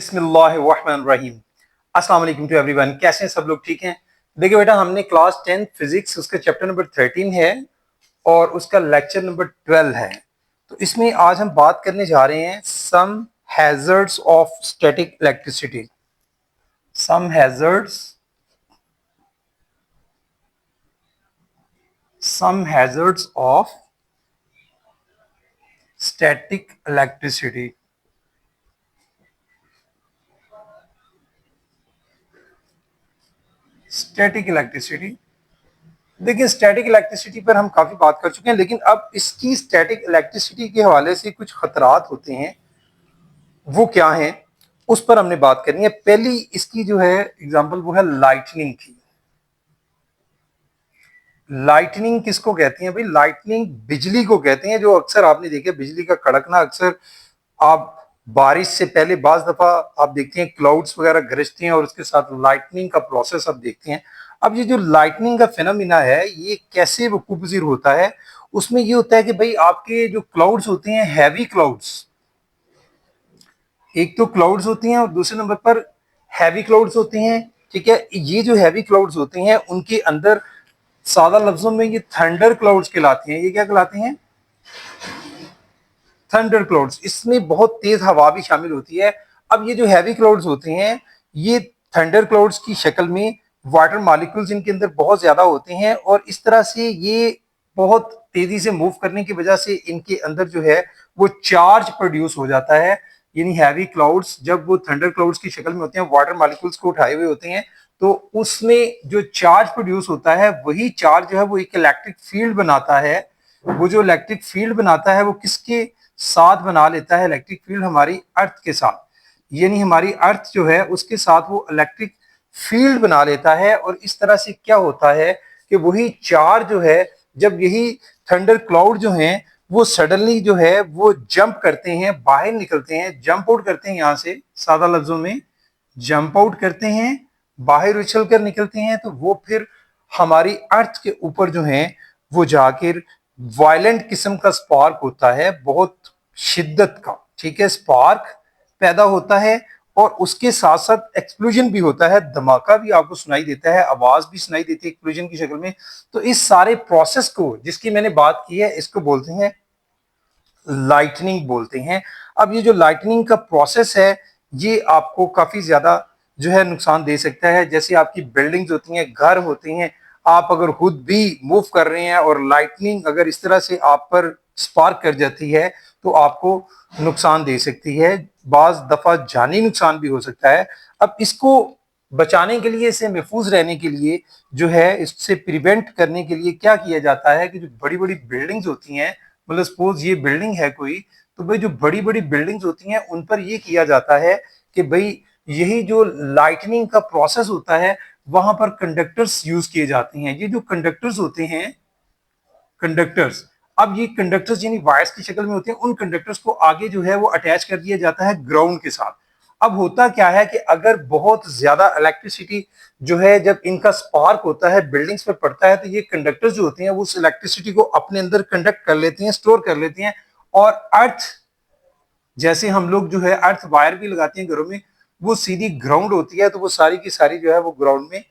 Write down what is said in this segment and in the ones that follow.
बिस्मिल्लाहिर्रहमानिर्रहीम। अस्सलाम वालेकुम टू एवरीवन। कैसे हैं सब लोग? ठीक हैं? देखिए बेटा, हमने क्लास 10 फिजिक्स उसका चैप्टर नंबर 13 है और उसका लेक्चर नंबर 12 है। तो इसमें आज हम बात करने जा रहे हैं some hazards of static electricity. Some hazards of static electricity. Static electricity, देखिए स्टैटिक इलेक्ट्रिसिटी पर हम काफी बात कर चुके हैं, लेकिन अब इसकी स्टैटिक इलेक्ट्रिसिटी के हवाले से कुछ खतरात होते हैं। वो क्या है उस पर हमने बात करनी है। पहली इसकी जो है एग्जांपल वो है लाइटनिंग की। लाइटनिंग किसको कहते हैं भाई? लाइटनिंग बिजली को कहते हैं। जो अक्सर आपने देखा बिजली का कड़कना, अक्सर आप बारिश से पहले बाज दफा आप देखते हैं क्लाउड्स वगैरह गरजते हैं और उसके साथ लाइटनिंग का प्रोसेस आप देखते हैं। अब ये जो लाइटनिंग का फिनोमिना है ये कैसे वकूफ होता है? उसमें ये होता है कि भाई आपके जो क्लाउड्स होते हैं, हैवी क्लाउड्स, एक तो क्लाउड्स होती हैं और दूसरे नंबर पर हैवी क्लाउड्स होते हैं। ठीक है, ये जो हैवी क्लाउड्स होते हैं उनके अंदर सादा लफ्जों में ये थंडर क्लाउड्स कहलाते हैं। ये क्या कहलाते हैं? Thunder clouds. इसमें बहुत तेज हवा भी शामिल होती है। अब ये जो हैवी क्लाउड्स होते हैं ये थंडर क्लाउड्स की शक्ल में वाटर मॉलिक्यूल्स इनके अंदर बहुत ज्यादा होते हैं और इस तरह से ये बहुत तेजी से मूव करने की वजह से इनके अंदर जो है वो चार्ज प्रोड्यूस हो जाता है। यानी हैवी क्लाउड्स जब वो थंडर क्लाउड्स की शक्ल में होते हैं, वाटर मॉलिक्यूल्स को उठाए हुए होते हैं, तो उसमें जो चार्ज प्रोड्यूस होता है वही चार्ज जो है वो एक इलेक्ट्रिक फील्ड बनाता है। वो जो इलेक्ट्रिक फील्ड बनाता है वो किसके साथ बना लेता है? इलेक्ट्रिक फील्ड हमारी अर्थ के साथ। यानी हमारी अर्थ जो है उसके साथ वो इलेक्ट्रिक फील्ड बना लेता है और इस तरह से क्या होता है कि वही चार्ज जो है, जब यही थंडर क्लाउड जो हैं वो सडनली जो है वो जंप करते हैं, बाहर निकलते हैं, जंप आउट करते हैं, यहां से सादा लफ्जों में जंप आउट करते हैं, बाहर उछल कर निकलते हैं, तो वो फिर हमारी अर्थ के ऊपर जो है वो जाकर वायलेंट किस्म का स्पार्क होता है, बहुत शिद्दत का। ठीक है, स्पार्क पैदा होता है और उसके साथ साथ एक्सप्लोजन भी होता है, धमाका भी आपको सुनाई देता है, आवाज भी सुनाई देती है एक्सप्लोजन की शक्ल में। तो इस सारे प्रोसेस को जिसकी मैंने बात की है इसको बोलते हैं लाइटनिंग बोलते हैं। अब ये जो लाइटनिंग का प्रोसेस है ये आपको काफी ज्यादा जो है नुकसान दे सकता है। जैसे आपकी बिल्डिंग्स होती हैं, घर होते हैं, आप अगर खुद भी मूव कर रहे हैं और लाइटनिंग अगर इस तरह से आप पर स्पार्क कर जाती है तो आपको नुकसान दे सकती है, बाज दफा जानी नुकसान भी हो सकता है। अब इसको बचाने के लिए, इससे महफूज रहने के लिए जो है, इससे प्रिवेंट करने के लिए क्या किया जाता है कि जो बड़ी बड़ी बिल्डिंग्स होती हैं, मतलब सपोज ये बिल्डिंग है कोई, तो भाई जो बड़ी बड़ी बिल्डिंग्स होती हैं उन पर ये किया जाता है कि भाई यही जो लाइटनिंग का प्रोसेस होता है वहां पर कंडक्टर्स यूज किए जाते हैं। ये जो कंडक्टर्स होते हैं, कंडक्टर्स, अब ये कंडक्टर्स यानी वायर्स की शक्ल में होते हैं, उन कंडक्टर्स को आगे जो है वो अटैच कर दिया जाता है ग्राउंड के साथ। अब होता क्या है कि अगर बहुत ज्यादा इलेक्ट्रिसिटी जो है जब इनका स्पार्क होता है बिल्डिंग्स पर पड़ता है, तो ये कंडक्टर्स जो होते हैं वो उस इलेक्ट्रिसिटी को अपने अंदर कंडक्ट कर लेते हैं, स्टोर कर लेते हैं। और अर्थ, जैसे हम लोग जो है अर्थ वायर भी लगाते हैं घरों में, वो सीधी ग्राउंड होती है, तो वो सारी की सारी जो है वो ग्राउंड में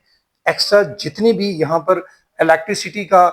एक्स्ट्रा जितनी भी यहाँ पर इलेक्ट्रिसिटी का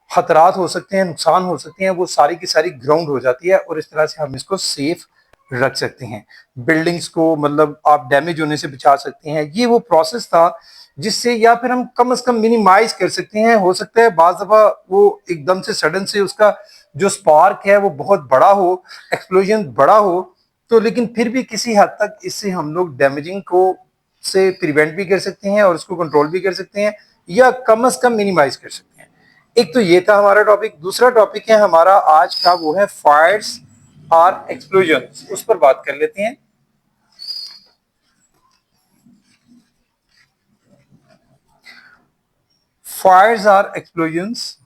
खतरात हो सकते हैं, नुकसान हो सकते हैं, वो सारी की सारी ग्राउंड हो जाती है और इस तरह से हम इसको सेफ रख सकते हैं। बिल्डिंग्स को मतलब आप डैमेज होने से बचा सकते हैं। ये वो प्रोसेस था जिससे, या फिर हम कम से कम मिनिमाइज कर सकते हैं। हो सकता है बाज दफा वो एकदम से सडन से उसका जो स्पार्क है वो बहुत बड़ा हो, एक्सप्लोजन बड़ा हो, तो लेकिन फिर भी किसी हद तक इससे हम लोग डैमेजिंग को से प्रिवेंट भी कर सकते हैं और उसको कंट्रोल भी कर सकते हैं या कम से कम मिनिमाइज कर सकते हैं। एक तो ये था हमारा टॉपिक। दूसरा टॉपिक है हमारा आज का, वो है फायर्स और एक्सप्लोजन। उस पर बात कर लेते हैं। फायर्स और एक्सप्लोजंस,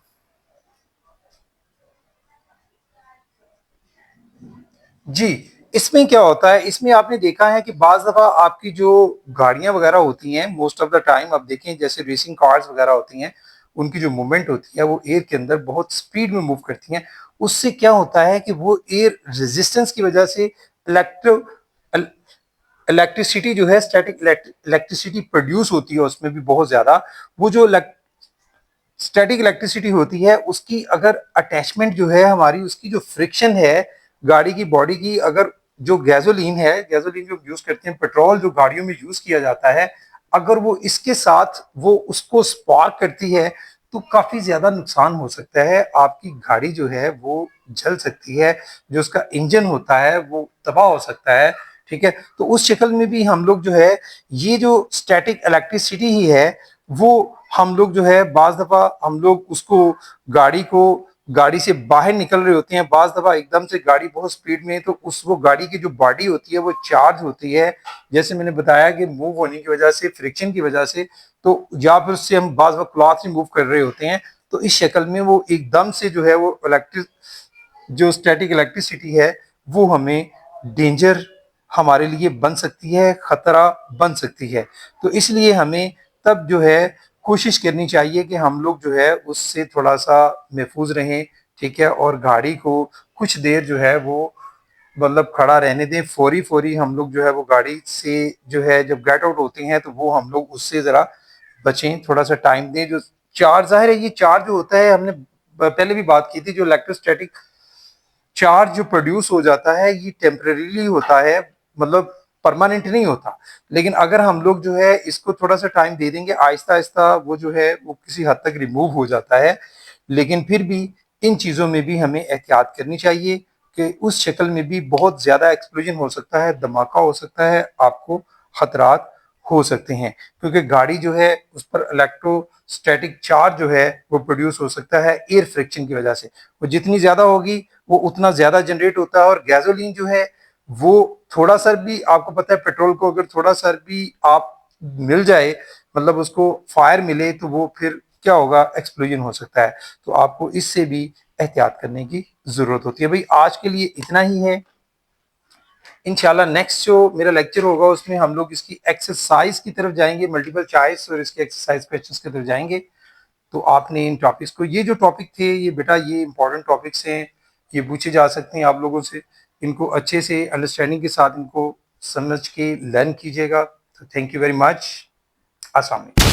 जी, इसमें क्या होता है? इसमें आपने देखा है कि बाज दफा आपकी जो गाड़ियां वगैरह होती हैं, मोस्ट ऑफ द टाइम आप देखें जैसे रेसिंग कार्स वगैरह होती हैं, उनकी जो मूवमेंट होती है वो एयर के अंदर बहुत स्पीड में मूव करती हैं। उससे क्या होता है कि वो एयर रेजिस्टेंस की वजह से इलेक्ट्रो इलेक्ट्रिसिटी जो है, स्टैटिक इलेक्ट्रिसिटी प्रोड्यूस होती है उसमें भी बहुत ज्यादा। वो जो स्टैटिक इलेक्ट्रिसिटी होती है उसकी अगर अटैचमेंट जो है हमारी, उसकी जो फ्रिक्शन है गाड़ी की बॉडी की, अगर जो गैसोलीन है, गैसोलीन जो यूज करते हैं, पेट्रोल जो गाड़ियों में यूज किया जाता है, अगर वो इसके साथ वो उसको स्पार्क करती है तो काफी ज्यादा नुकसान हो सकता है। आपकी गाड़ी जो है वो जल सकती है, जो उसका इंजन होता है वो तबाह हो सकता है। ठीक है, तो उस शक्ल में भी हम लोग जो है, ये जो स्टैटिक इलेक्ट्रिसिटी ही है वो हम लोग जो है, बाज दफा हम लोग उसको गाड़ी से बाहर निकल रहे होते हैं, बाज दफा एकदम से गाड़ी बहुत स्पीड में है, तो उस वो गाड़ी की जो बॉडी होती है वो चार्ज होती है, जैसे मैंने बताया कि मूव होने की वजह से, फ्रिक्शन की वजह से, तो या फिर उससे हम बाज वक्त क्लॉथ रिमूव कर रहे होते हैं, तो इस शक्ल में वो एकदम से जो है वो इलेक्ट्रिक जो स्टैटिक इलेक्ट्रिसिटी है वो हमें डेंजर हमारे लिए बन सकती है, खतरा बन सकती है। तो इसलिए हमें तब जो है कोशिश करनी चाहिए कि हम लोग जो है उससे थोड़ा सा महफूज रहें। ठीक है, और गाड़ी को कुछ देर जो है वो मतलब खड़ा रहने दें, फौरी फौरी हम लोग जो है वो गाड़ी से जो है जब गेट आउट होते हैं तो वो हम लोग उससे जरा बचें, थोड़ा सा टाइम दें। जो चार्ज, जाहिर है ये चार्ज जो होता है, हमने पहले भी बात की थी, जो इलेक्ट्रोस्टैटिक चार्ज जो प्रोड्यूस हो जाता है ये टेम्परेरीली होता है, मतलब परमानेंट नहीं होता। लेकिन अगर हम लोग जो है इसको थोड़ा सा टाइम दे देंगे, आहिस्ता आहिस्ता वो जो है वो किसी हद तक रिमूव हो जाता है। लेकिन फिर भी इन चीज़ों में भी हमें एहतियात करनी चाहिए कि उस शक्ल में भी बहुत ज़्यादा एक्सप्लोजन हो सकता है, धमाका हो सकता है, आपको खतरात हो सकते हैं, क्योंकि गाड़ी जो है उस पर इलेक्ट्रोस्टैटिक चार्ज जो है वो प्रोड्यूस हो सकता है एयर फ्रिक्शन की वजह से। वो जितनी ज़्यादा होगी वो उतना ज़्यादा जनरेट होता है। और गैसोलीन जो है वो थोड़ा सा भी, आपको पता है पेट्रोल को अगर थोड़ा सा भी आप मिल जाए, मतलब उसको फायर मिले, तो वो फिर क्या होगा, एक्सप्लोजन हो सकता है। तो आपको इससे भी एहतियात करने की जरूरत होती है। भाई आज के लिए इतना ही है। इंशाल्लाह नेक्स्ट जो मेरा लेक्चर होगा उसमें हम लोग इसकी एक्सरसाइज की तरफ जाएंगे, मल्टीपल चॉइस और इसके एक्सरसाइज क्वेश्चंस की तरफ जाएंगे। तो आपने इन टॉपिक्स को, ये जो टॉपिक थे ये बेटा ये इंपॉर्टेंट टॉपिक्स हैं, ये पूछे जा सकते हैं आप लोगों से। इनको अच्छे से अंडरस्टैंडिंग के साथ इनको समझ के लर्न कीजिएगा। तो थैंक यू वेरी मच। अस्सलाम वालेकुम।